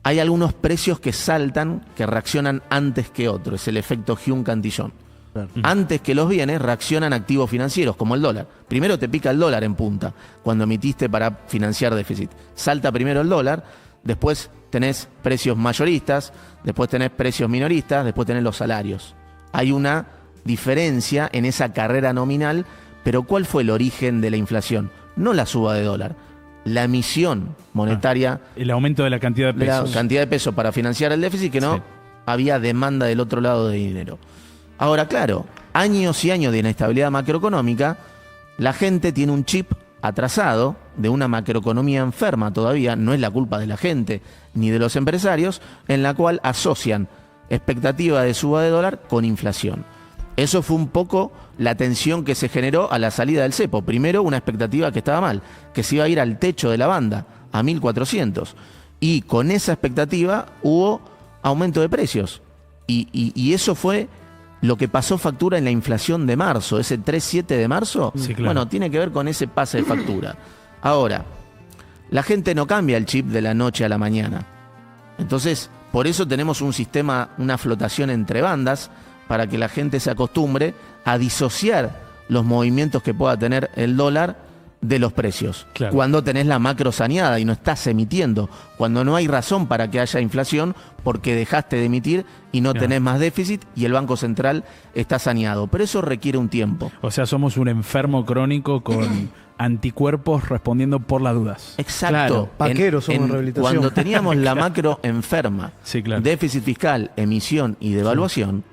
hay algunos precios que saltan, que reaccionan antes que otros. Es el efecto Hume-Cantillon. Claro. Antes que los bienes reaccionan activos financieros, como el dólar. Primero te pica el dólar en punta, cuando emitiste para financiar déficit. Salta primero el dólar, después tenés precios mayoristas, después tenés precios minoristas, después tenés los salarios. Hay una diferencia en esa carrera nominal, pero ¿cuál fue el origen de la inflación? No la suba de dólar, la emisión monetaria, El aumento de la cantidad de la pesos. cantidad de pesos para financiar el déficit, que no Sí. había demanda del otro lado de dinero. Ahora, claro, años y años de inestabilidad macroeconómica, la gente tiene un chip atrasado de una macroeconomía enferma todavía, no es la culpa de la gente ni de los empresarios, en la cual asocian expectativa de suba de dólar con inflación. Eso fue un poco la tensión que se generó a la salida del cepo. Primero, una expectativa que estaba mal, que se iba a ir al techo de la banda, a 1.400. Y con esa expectativa hubo aumento de precios. Y eso fue lo que pasó factura en la inflación de marzo, ese 3,7 de marzo. Sí, claro. Bueno, tiene que ver con ese pase de factura. Ahora, la gente no cambia el chip de la noche a la mañana. Entonces, por eso tenemos un sistema, una flotación entre bandas, para que la gente se acostumbre a disociar los movimientos que pueda tener el dólar de los precios. Claro. Cuando tenés la macro saneada y no estás emitiendo, cuando no hay razón para que haya inflación porque dejaste de emitir y no Claro. tenés más déficit y el Banco Central está saneado. Pero eso requiere un tiempo. O sea, somos un enfermo crónico con anticuerpos respondiendo por las dudas. Exacto. Claro. Vaqueros somos en rehabilitación. Cuando teníamos la macro enferma, Sí, claro. déficit fiscal, emisión y devaluación,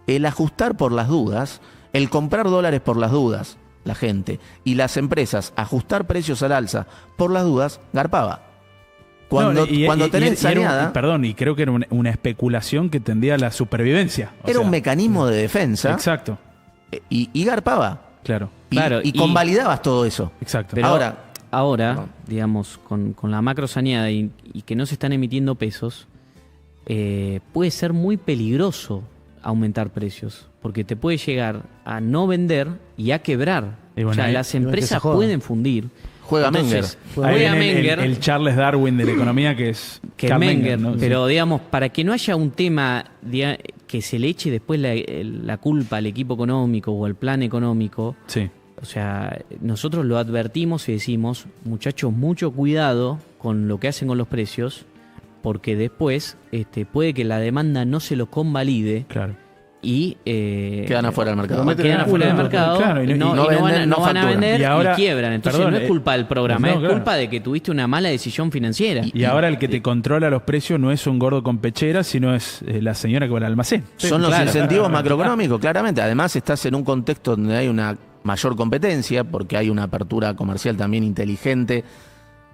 el ajustar por las dudas, el comprar dólares por las dudas, la gente, y las empresas ajustar precios al alza por las dudas, garpaba. Cuando, No, y- cuando y- tenés y era saneada, perdón, y creo que era una especulación que tendía a la supervivencia. O era un sea, mecanismo de defensa Exacto, y garpaba. claro. Y, Claro, y y- convalidabas todo eso. Exacto. Pero Ahora- ahora, digamos, con la macro saneada y que no se están emitiendo pesos, puede ser muy peligroso aumentar precios, porque te puede llegar a no vender y a quebrar. Y bueno, o sea, ahí- las que se empresas jodan. pueden fundir. Juega Entonces, Menger. Ahí juega viene Menger, el Charles Darwin de la economía, que es que Karl Menger, ¿no? pero digamos, para que no haya un tema que se le eche después la culpa al equipo económico o al plan económico. Sí. O sea, nosotros lo advertimos y decimos, muchachos, mucho cuidado con lo que hacen con los precios, porque después puede que la demanda no se lo convalide Claro. y Quedan afuera del mercado. quedan afuera del mercado, Claro, y no no venden, no van a facturan. vender Y ahora- y quiebran. Entonces perdón, no es culpa del programa, no, es claro. culpa de que tuviste una mala decisión financiera. Y ahora el que te controla los precios no es un gordo con pechera, sino es la señora que va al almacén. Son los claro. incentivos macroeconómicos, claramente. Además, estás en un contexto donde hay una mayor competencia, porque hay una apertura comercial también inteligente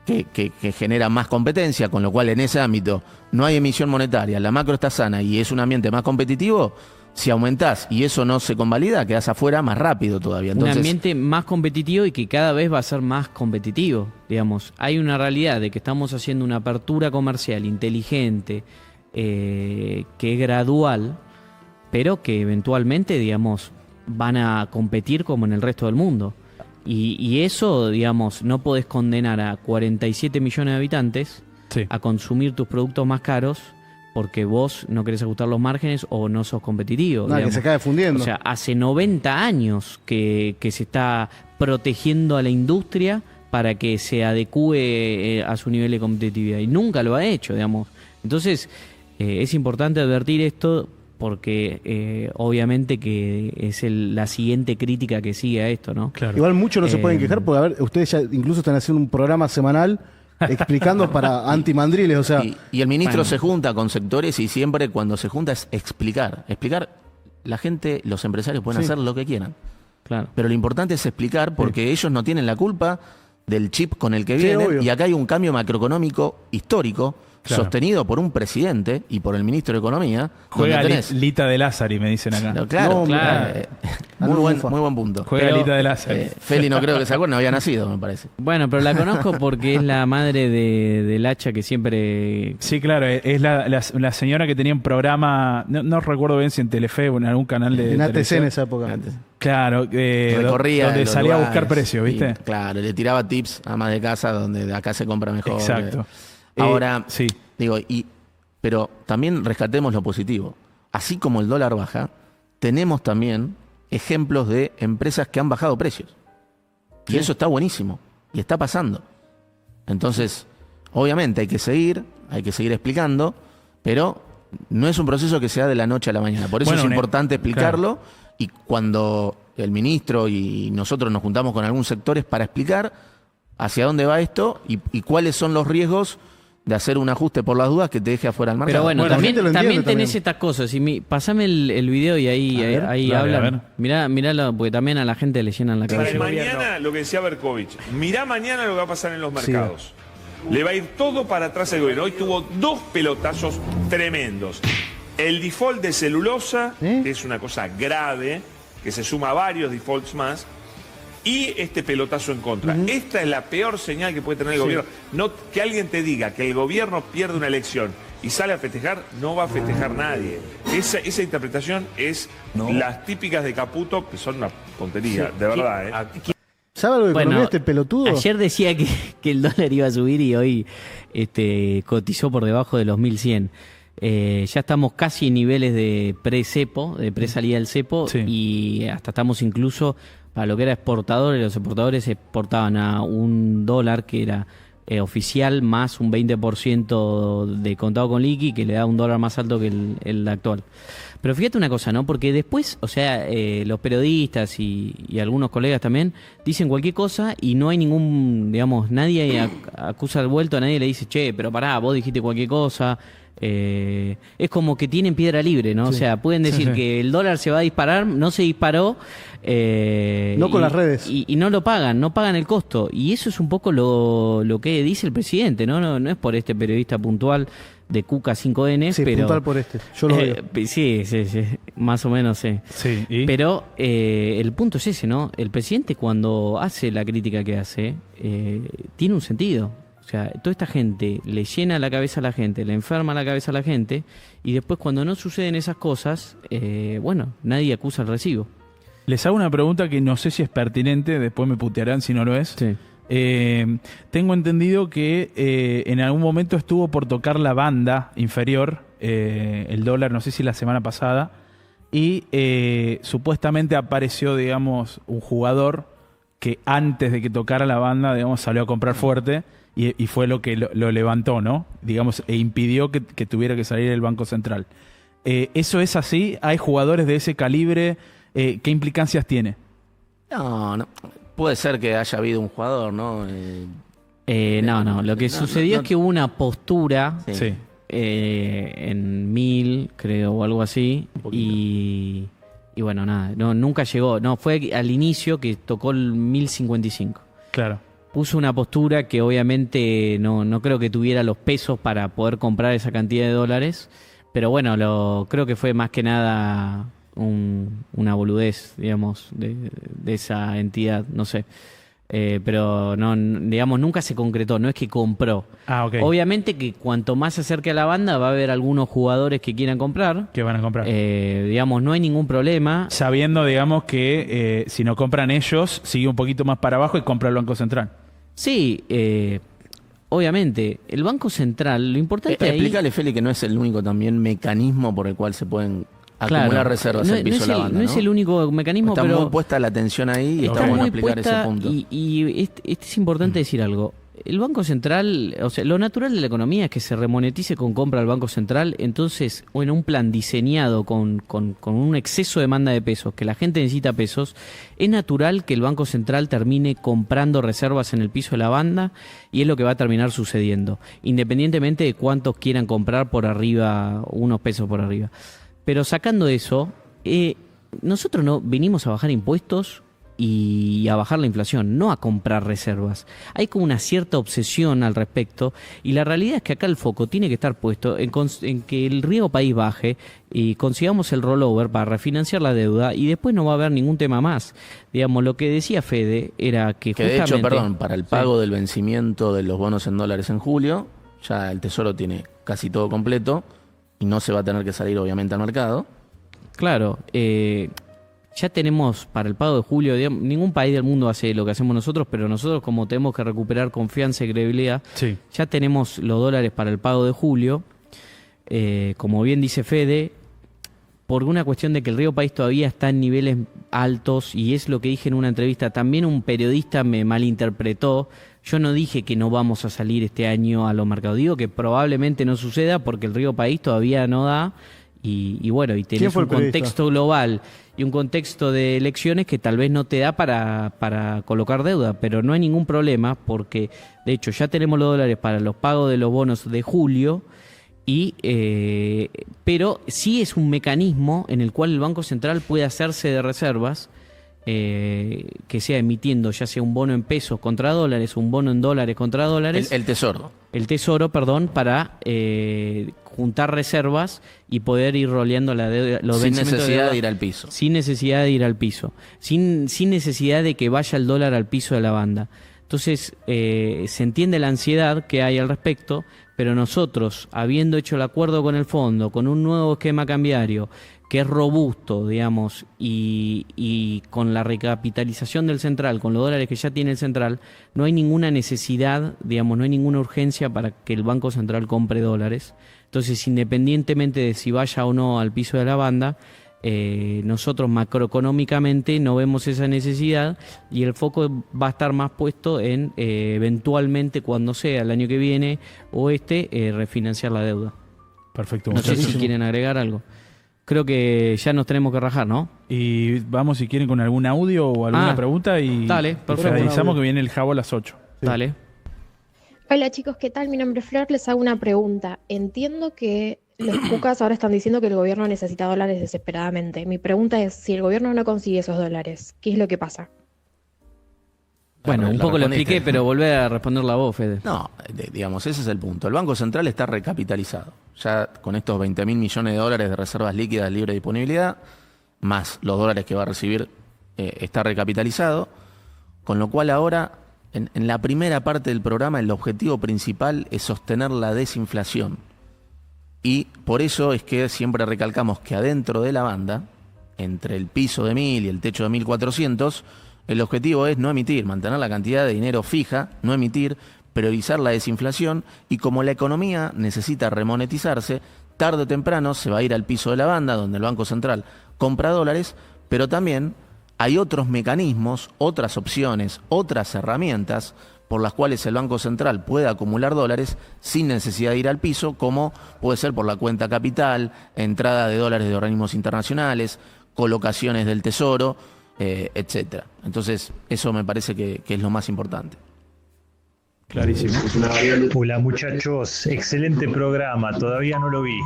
que genera más competencia, con lo cual en ese ámbito no hay emisión monetaria, la macro está sana y es un ambiente más competitivo. Si aumentás y eso no se convalida, quedás afuera más rápido todavía. Entonces, un ambiente más competitivo y que cada vez va a ser más competitivo, digamos. Hay una realidad de que estamos haciendo una apertura comercial inteligente, que es gradual, pero que eventualmente, digamos, van a competir como en el resto del mundo. Y eso, digamos, no podés condenar a 47 millones de habitantes Sí. a consumir tus productos más caros porque vos no querés ajustar los márgenes o no sos competitivo. Nada, que digamos. se cae fundiendo. O sea, hace 90 años que se está protegiendo a la industria para que se adecue a su nivel de competitividad y nunca lo ha hecho, digamos. Entonces, es importante advertir esto porque obviamente que es la siguiente crítica que sigue a esto, ¿no? Claro. Igual muchos no se pueden quejar porque, a ver, ustedes ya incluso están haciendo un programa semanal explicando para antimandriles, o sea... y el ministro bueno. se junta con sectores y siempre cuando se junta es explicar. Explicar, la gente, los empresarios pueden Sí. hacer lo que quieran. Claro. Pero lo importante es explicar porque ellos no tienen la culpa del chip con el que Sí, vienen. obvio. Y acá hay un cambio macroeconómico histórico Claro. sostenido por un presidente y por el ministro de Economía. Juega donde tenés- Lita de Lázari, me dicen acá. No, claro, No, claro. muy buen punto. Juega Pero, Lita de Lázari. Feli no creo que se acuerde, no había nacido, me parece. Bueno, pero la conozco porque es la madre del hacha que siempre... Sí, claro, es la señora que tenía un programa, no recuerdo bien si en Telefe o en algún canal de En ATC en televisión. esa época. Claro, Recorría donde los salía a lugares buscar precios, y, ¿viste? claro, le tiraba tips a más de casa donde de acá se compra mejor. Exacto. Ahora, Sí. digo, pero también rescatemos lo positivo. Así como el dólar baja, tenemos también ejemplos de empresas que han bajado precios. Y eso está buenísimo. Y está pasando. Entonces, obviamente hay que seguir explicando, pero no es un proceso que se da de la noche a la mañana. Por eso Bueno, es importante explicarlo. claro. Y cuando el ministro y nosotros nos juntamos con algunos sectores para explicar hacia dónde va esto y cuáles son los riesgos de hacer un ajuste por las dudas que te deje afuera del mercado. Pero bueno, Bueno, la también, gente lo también entiende tenés también. estas cosas. Pasame el video y ahí Dale, a ver. hablan. Miralo, porque también a la gente le llenan la Para cabeza. mañana, lo que decía Berkovich, mirá mañana lo que va a pasar en los mercados. Le va a ir todo para atrás el gobierno. Hoy tuvo dos pelotazos tremendos. El default de celulosa, que es una cosa grave, que se suma a varios defaults más, y este pelotazo en contra. Esta es la peor señal que puede tener el gobierno. No, que alguien te diga que el gobierno pierde una elección y sale a festejar, no va a festejar nadie. Esa interpretación es las típicas de Caputo, que son una tontería, de verdad. ¿Sabe algo de economía este pelotudo? Ayer decía que el dólar iba a subir y hoy cotizó por debajo de los 1100. Ya estamos casi en niveles de pre-cepo, de pre-salida del cepo, Sí. y hasta estamos incluso para lo que era exportadores. Los exportadores exportaban a $1 que era oficial más un 20% de contado con liqui, que le da $1 más alto que el actual. Pero fíjate una cosa, ¿no? Porque después, o sea, los periodistas y algunos colegas también dicen cualquier cosa y no hay ningún, digamos, nadie acusa al vuelto, a nadie le dice, che, pero pará, vos dijiste cualquier cosa. Es como que tienen piedra libre, ¿no? O sea, pueden decir que el dólar se va a disparar, no se disparó. No con las redes. Y no lo pagan, no pagan el costo. Y eso es un poco lo que dice el presidente, ¿no? No es por este periodista puntual de Cuca 5N, Sí, pero... puntual por este. Yo lo veo. Sí, más o menos, sí. Sí, ¿y? Pero el punto es ese, ¿no? El presidente cuando hace la crítica que hace, tiene un sentido. O sea, toda esta gente le llena la cabeza a la gente, le enferma la cabeza a la gente, y después cuando no suceden esas cosas, bueno, nadie acusa el recibo. Les hago una pregunta que no sé si es pertinente, después me putearán si no lo es. Sí. Tengo entendido que en algún momento estuvo por tocar la banda inferior el dólar, no sé si la semana pasada, y supuestamente apareció, digamos, un jugador que antes de que tocara la banda, digamos, salió a comprar fuerte y fue lo que lo levantó, ¿no? Digamos, e impidió que tuviera que salir el Banco Central. ¿Eso es así? ¿Hay jugadores de ese calibre? ¿Qué implicancias tiene? No. Puede ser que haya habido un jugador, ¿no? No. Lo que sucedió es que hubo una postura Sí. en 1000, creo, o algo así. Y bueno, nada, nunca llegó. No, fue al inicio que tocó el 1055. Claro. Puso una postura que obviamente no creo que tuviera los pesos para poder comprar esa cantidad de dólares. Pero bueno, creo que fue más que nada una boludez, digamos, de esa entidad, no sé. Pero no, digamos, nunca se concretó, no es que compró. Ah, ok. Obviamente que cuanto más se acerque a la banda va a haber algunos jugadores que quieran comprar. ¿Qué van a comprar? Digamos, no hay ningún problema. Sabiendo, digamos, que si no compran ellos, sigue un poquito más para abajo y compra el Banco Central. Sí, obviamente, el Banco Central, lo importante ahí... Explícale, Feli, que no es el único también mecanismo por el cual se pueden acumular reservas en el piso de la banda, no es el único mecanismo, está pero... muy puesta la atención ahí y está bueno explicar ese punto. Y es importante decir algo. El Banco Central, o sea, lo natural de la economía es que se remonetice con compra al Banco Central. Entonces, en un plan diseñado con un exceso de demanda de pesos, que la gente necesita pesos, es natural que el Banco Central termine comprando reservas en el piso de la banda, y es lo que va a terminar sucediendo, independientemente de cuántos quieran comprar por arriba, unos pesos por arriba. Pero sacando eso, nosotros no vinimos a bajar impuestos y a bajar la inflación, no a comprar reservas. Hay como una cierta obsesión al respecto, y la realidad es que acá el foco tiene que estar puesto en que el riesgo país baje y consigamos el rollover para refinanciar la deuda, y después no va a haber ningún tema más. Digamos, lo que decía Fede era que de justamente... hecho, para el pago del vencimiento de los bonos en dólares en julio, ya el Tesoro tiene casi todo completo y no se va a tener que salir obviamente al mercado. Claro, ya tenemos para el pago de julio, digamos, ningún país del mundo hace lo que hacemos nosotros, pero nosotros, como tenemos que recuperar confianza y credibilidad, Sí. ya tenemos los dólares para el pago de julio. Como bien dice Fede, por una cuestión de que el riesgo país todavía está en niveles altos, y es lo que dije en una entrevista. También un periodista me malinterpretó. Yo no dije que no vamos a salir este año a los mercados, digo que probablemente no suceda porque el riesgo país todavía no da. Y bueno, y tenés un contexto global y un contexto de elecciones que tal vez no te da para colocar deuda, pero no hay ningún problema porque, de hecho, ya tenemos los dólares para los pagos de los bonos de julio, pero sí es un mecanismo en el cual el Banco Central puede hacerse de reservas, que sea emitiendo ya sea un bono en pesos contra dólares, un bono en dólares contra dólares. El Tesoro. El Tesoro, perdón, para juntar reservas y poder ir roleando los Sin vencimientos necesidad deuda, de ir al piso. sin necesidad de ir al piso, sin necesidad de que vaya el dólar al piso de la banda. Entonces, se entiende la ansiedad que hay al respecto, pero nosotros, habiendo hecho el acuerdo con el fondo, con un nuevo esquema cambiario que es robusto, digamos, y con la recapitalización del central, con los dólares que ya tiene el central, no hay ninguna necesidad, digamos, no hay ninguna urgencia para que el Banco Central compre dólares. Entonces, independientemente de si vaya o no al piso de la banda, nosotros macroeconómicamente no vemos esa necesidad, y el foco va a estar más puesto en eventualmente, cuando sea el año que viene o refinanciar la deuda. Perfecto. No sé si quieren agregar algo. Creo que ya nos tenemos que rajar, ¿no? Y vamos, si quieren, con algún audio o alguna pregunta, y dale, perfecto. finalizamos, que viene el Jabo a las 8. Sí. Dale. Hola chicos, ¿qué tal? Mi nombre es Flor, les hago una pregunta. Entiendo que los cucas ahora están diciendo que el gobierno necesita dólares desesperadamente. Mi pregunta es, si el gobierno no consigue esos dólares, ¿qué es lo que pasa? Bueno, un poco lo expliqué, pero volvé a responder la voz, Fede. No, digamos, ese es el punto. El Banco Central está recapitalizado. Ya con estos 20.000 millones de dólares de reservas líquidas libre de disponibilidad, más los dólares que va a recibir, está recapitalizado. Con lo cual ahora, en la primera parte del programa, el objetivo principal es sostener la desinflación. Y por eso es que siempre recalcamos que adentro de la banda, entre el piso de 1.000 y el techo de 1.400, el objetivo es no emitir, mantener la cantidad de dinero fija, no emitir, priorizar la desinflación, y como la economía necesita remonetizarse, tarde o temprano se va a ir al piso de la banda, donde el Banco Central compra dólares, pero también hay otros mecanismos, otras opciones, otras herramientas por las cuales el Banco Central puede acumular dólares sin necesidad de ir al piso, como puede ser por la cuenta capital, entrada de dólares de organismos internacionales, colocaciones del Tesoro, etcétera. Entonces, eso me parece que es lo más importante. Clarísimo. Hola muchachos, excelente programa, todavía no lo vi.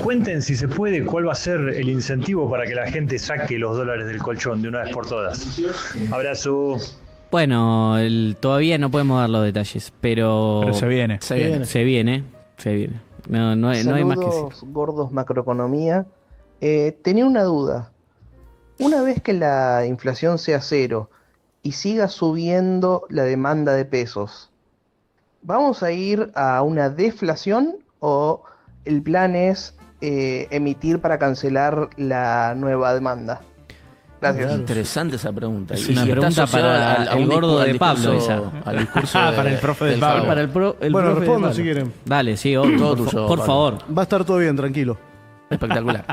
Cuenten si se puede cuál va a ser el incentivo para que la gente saque los dólares del colchón de una vez por todas. Abrazo. Bueno, todavía no podemos dar los detalles, pero Pero se viene. Se viene. No hay más que decir. Saludos, gordos macroeconomía. Tenía una duda. Una vez que la inflación sea cero y siga subiendo la demanda de pesos, ¿vamos a ir a una deflación o el plan es emitir para cancelar la nueva demanda? Gracias. Interesante esa pregunta. Es una pregunta para el gordo de Pablo, esa. Al discurso Para el profe de Pablo. Para el Bueno, profe de respondan Pablo. si quieren. Dale, sí, Todo por tuyo, Pablo. favor. Va a estar todo bien, tranquilo. Espectacular.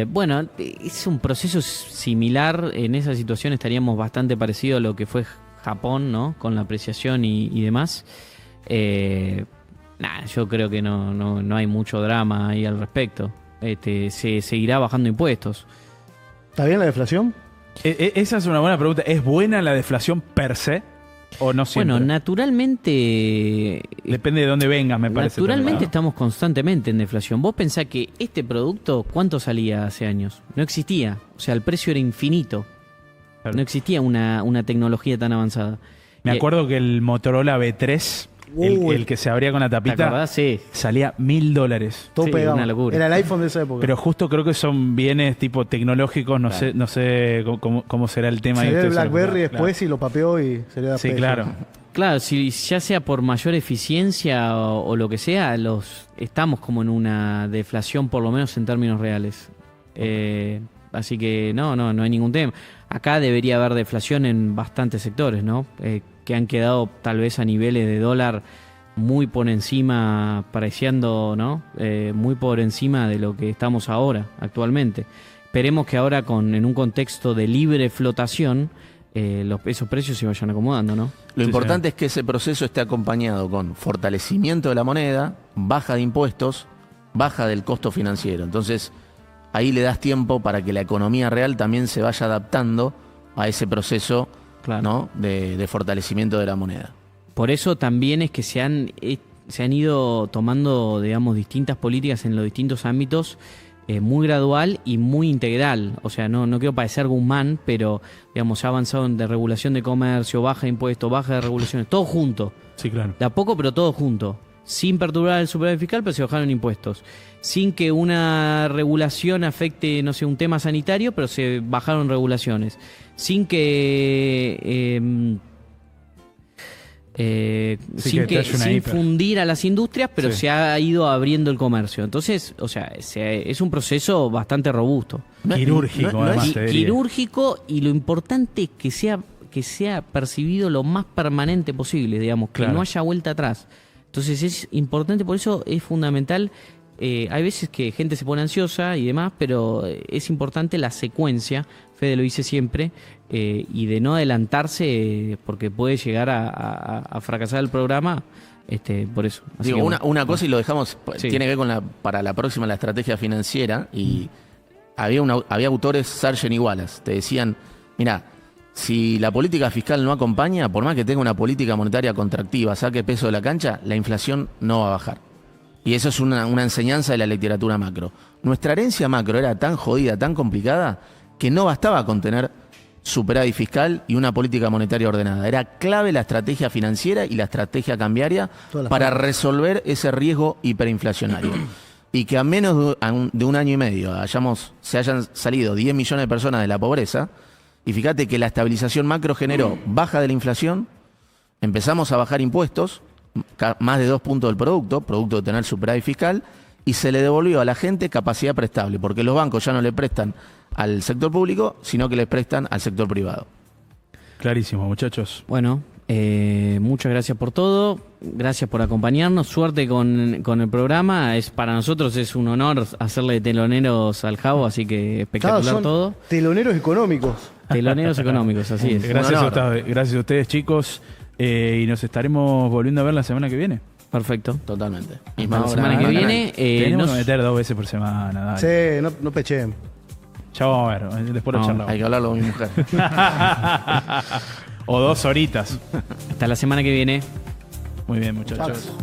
Bueno, es un proceso similar. En esa situación estaríamos bastante parecido a lo que fue Japón, ¿no? Con la apreciación y demás. Yo creo que no hay mucho drama ahí al respecto. Se seguirá bajando impuestos. ¿Está bien la deflación? Esa es una buena pregunta. ¿Es buena la deflación per se o no siempre? Bueno, naturalmente... Depende de dónde vengas, me parece. Naturalmente también, ¿no? estamos constantemente en deflación. Vos pensás que este producto, ¿cuánto salía hace años? No existía. O sea, el precio era infinito. Claro. No existía una tecnología tan avanzada. Me acuerdo que el Motorola B3, el que se abría con la ¿Te tapita, acordás? Sí. salía $1.000. Todo Sí, pegado. una locura. Era el iPhone de esa época. Pero justo creo que son bienes tipo tecnológicos, no sé cómo será el tema. Salió ahí el ustedes se lo- BlackBerry claro. después y lo papeó y se le da Sí, peso. claro. Claro, si ya sea por mayor eficiencia o lo que sea, estamos como en una deflación, por lo menos en términos reales. Así que no hay ningún tema. Acá debería haber deflación en bastantes sectores, ¿no? Que han quedado tal vez a niveles de dólar muy por encima, pareciendo, ¿no? Muy por encima de lo que estamos ahora, actualmente. Esperemos que ahora en un contexto de libre flotación, esos precios se vayan acomodando, ¿no? Lo Sí, importante es que ese proceso esté acompañado con fortalecimiento de la moneda, baja de impuestos, baja del costo financiero. Entonces, ahí le das tiempo para que la economía real también se vaya adaptando a ese proceso, Claro. ¿no? de fortalecimiento de la moneda. Por eso también es que se han ido tomando, digamos, distintas políticas en los distintos ámbitos, muy gradual y muy integral. O sea, no quiero parecer Guzmán, pero, digamos, se ha avanzado en de regulación de comercio, baja de impuestos, baja de regulaciones, todo junto. Sí, claro. De a poco, pero todo junto. Sin perturbar el superávit fiscal, pero se bajaron impuestos. Sin que una regulación afecte, no sé, un tema sanitario, pero se bajaron regulaciones. Sin que... sin fundir a las industrias, pero Sí. se ha ido abriendo el comercio. Entonces, o sea, es un proceso bastante robusto. Quirúrgico, además, te diría. Quirúrgico, y lo importante es que sea percibido lo más permanente posible, digamos, que Claro. no haya vuelta atrás. Entonces es importante, por eso es fundamental. Hay veces que gente se pone ansiosa y demás, pero es importante la secuencia, Fede lo dice siempre, y de no adelantarse, porque puede llegar a fracasar el programa, por eso. Así Digo, que, una cosa y lo dejamos, Sí. tiene que ver con para la próxima la estrategia financiera, y había autores, Sargent y Wallace, te decían, mira, si la política fiscal no acompaña, por más que tenga una política monetaria contractiva, saque peso de la cancha, la inflación no va a bajar. Y eso es una enseñanza de la literatura macro. Nuestra herencia macro era tan jodida, tan complicada, que no bastaba con tener superávit fiscal y una política monetaria ordenada. Era clave la estrategia financiera y la estrategia cambiaria Todas las para formas. resolver ese riesgo hiperinflacionario. Y que a menos de un año y medio se hayan salido 10 millones de personas de la pobreza, y fíjate que la estabilización macro generó baja de la inflación, empezamos a bajar impuestos, más de 2 puntos del producto de tener superávit fiscal, y se le devolvió a la gente capacidad prestable, porque los bancos ya no le prestan al sector público, sino que le prestan al sector privado. Clarísimo, muchachos. bueno, Muchas gracias por todo, gracias por acompañarnos, suerte con el programa. Para nosotros es un honor hacerle teloneros al Javo, así que espectacular Son todo. teloneros económicos. Teloneros económicos, así es. Gracias a ustedes, chicos. Y nos estaremos volviendo a ver la semana que viene. Perfecto. Totalmente. La semana que viene Tenemos que meter 2 veces por semana. Dale. Sí, no pechen. Ya vamos a ver, después lo charlamos. Hay que hablarlo con mi mujer. O 2 horitas. Hasta la semana que viene. Muy bien, muchachos. Chao.